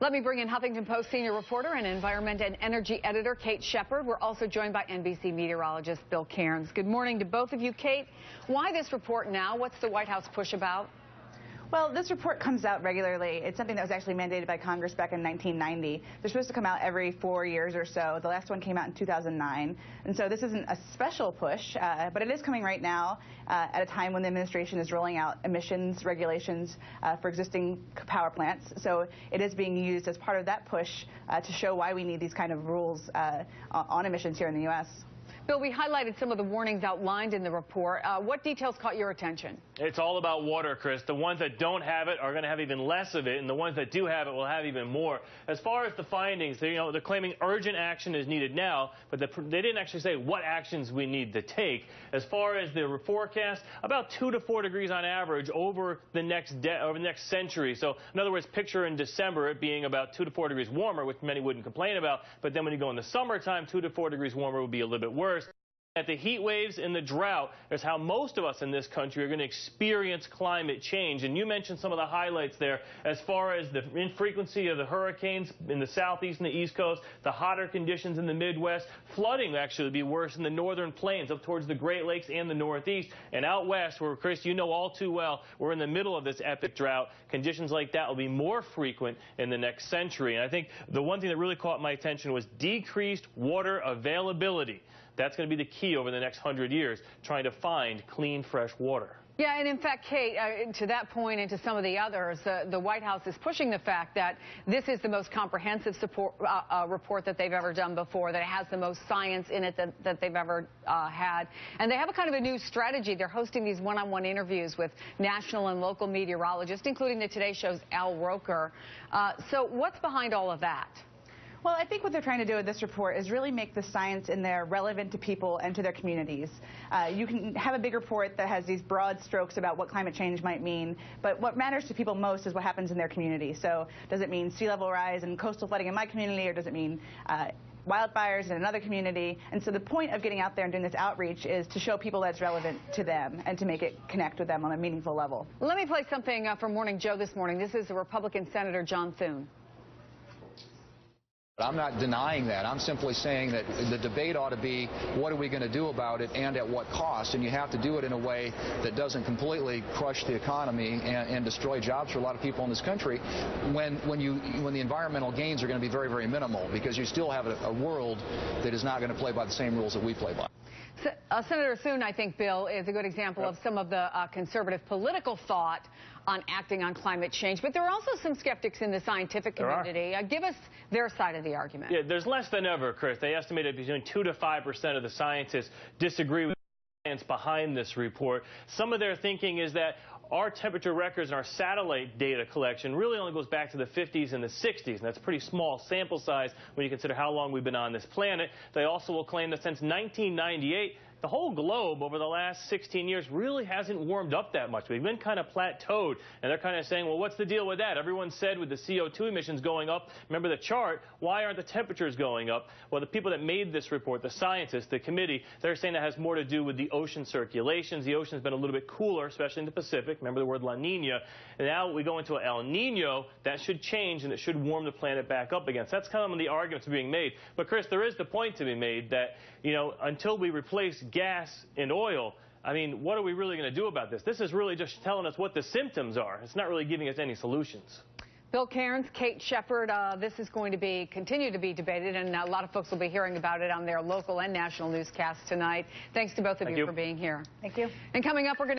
Let me bring in Huffington Post senior reporter and environment and energy editor Kate Sheppard. We're also joined by NBC meteorologist Bill Cairns. Good morning to both of you. Kate, why this report now? What's the White House push about? Well, this report comes out regularly. It's something that was actually mandated by Congress back in 1990. They're supposed to come out every 4 years or so. The last one came out in 2009. And so this isn't a special push, but it is coming right now at a time when the administration is rolling out emissions regulations for existing power plants. So it is being used as part of that push to show why we need these kind of rules on emissions here in the U.S. Bill, we highlighted some of the warnings outlined in the report. What details caught your attention? It's all about water, Chris. The ones that don't have it are going to have even less of it, and the ones that do have it will have even more. As far as the findings, they're claiming urgent action is needed now, but they didn't actually say what actions we need to take. As far as the forecast, about 2 to 4 degrees on average over the next century. So, in other words, picture in December it being about 2 to 4 degrees warmer, which many wouldn't complain about. But then when you go in the summertime, 2 to 4 degrees warmer would be a little bit worse. At the heat waves and the drought is how most of us in this country are going to experience climate change. And you mentioned some of the highlights there as far as the infrequency of the hurricanes in the southeast and the east coast, the hotter conditions in the Midwest. Flooding actually would be worse in the northern plains up towards the Great Lakes and the Northeast. And out west, where, Chris, you know all too well, we're in the middle of this epic drought. Conditions like that will be more frequent in the next century. And I think the one thing that really caught my attention was decreased water availability. That's going to be the key over the next 100 years, trying to find clean, fresh water. Yeah, and in fact, Kate, to that point and to some of the others, the White House is pushing the fact that this is the most comprehensive report that they've ever done before, that it has the most science in it that they've ever had. And they have a kind of a new strategy. They're hosting these one-on-one interviews with national and local meteorologists, including the Today Show's Al Roker. So what's behind all of that? Well, I think what they're trying to do with this report is really make the science in there relevant to people and to their communities. You can have a big report that has these broad strokes about what climate change might mean, but what matters to people most is what happens in their community. So does it mean sea level rise and coastal flooding in my community, or does it mean wildfires in another community? And so the point of getting out there and doing this outreach is to show people that's relevant to them and to make it connect with them on a meaningful level. Let me play something from Morning Joe this morning. This is the Republican Senator John Thune. I'm not denying that. I'm simply saying that the debate ought to be, what are we going to do about it and at what cost? And you have to do it in a way that doesn't completely crush the economy and destroy jobs for a lot of people in this country when the environmental gains are going to be very, very minimal, because you still have a world that is not going to play by the same rules that we play by. Senator Thune, I think, Bill, is a good example of some of the conservative political thought on acting on climate change. But there are also some skeptics in the scientific community. Give us their side of the argument. Yeah, there's less than ever, Chris. They estimated between 2 to 5% of the scientists disagree with the science behind this report. Some of their thinking is that our temperature records and our satellite data collection really only goes back to the 50s and the 60s, and that's a pretty small sample size when you consider how long we've been on this planet. They also will claim that since 1998, the whole globe over the last 16 years really hasn't warmed up that much. We've been kind of plateaued, and they're kind of saying, well, what's the deal with that? Everyone said with the CO2 emissions going up, remember the chart, why aren't the temperatures going up? Well, the people that made this report, the scientists, the committee, they're saying that has more to do with the ocean circulations. The ocean's been a little bit cooler, especially in the Pacific. Remember the word La Nina. And now we go into an El Nino. That should change, and it should warm the planet back up again. So that's kind of the arguments being made. But, Chris, there is the point to be made that, until we replace gas and oil, I mean, what are we really going to do about this? This is really just telling us what the symptoms are. It's not really giving us any solutions. Bill Cairns, Kate Sheppard, this is going to continue to be debated, and a lot of folks will be hearing about it on their local and national newscasts tonight. Thanks to both of you for being here. Thank you. And coming up, we're going to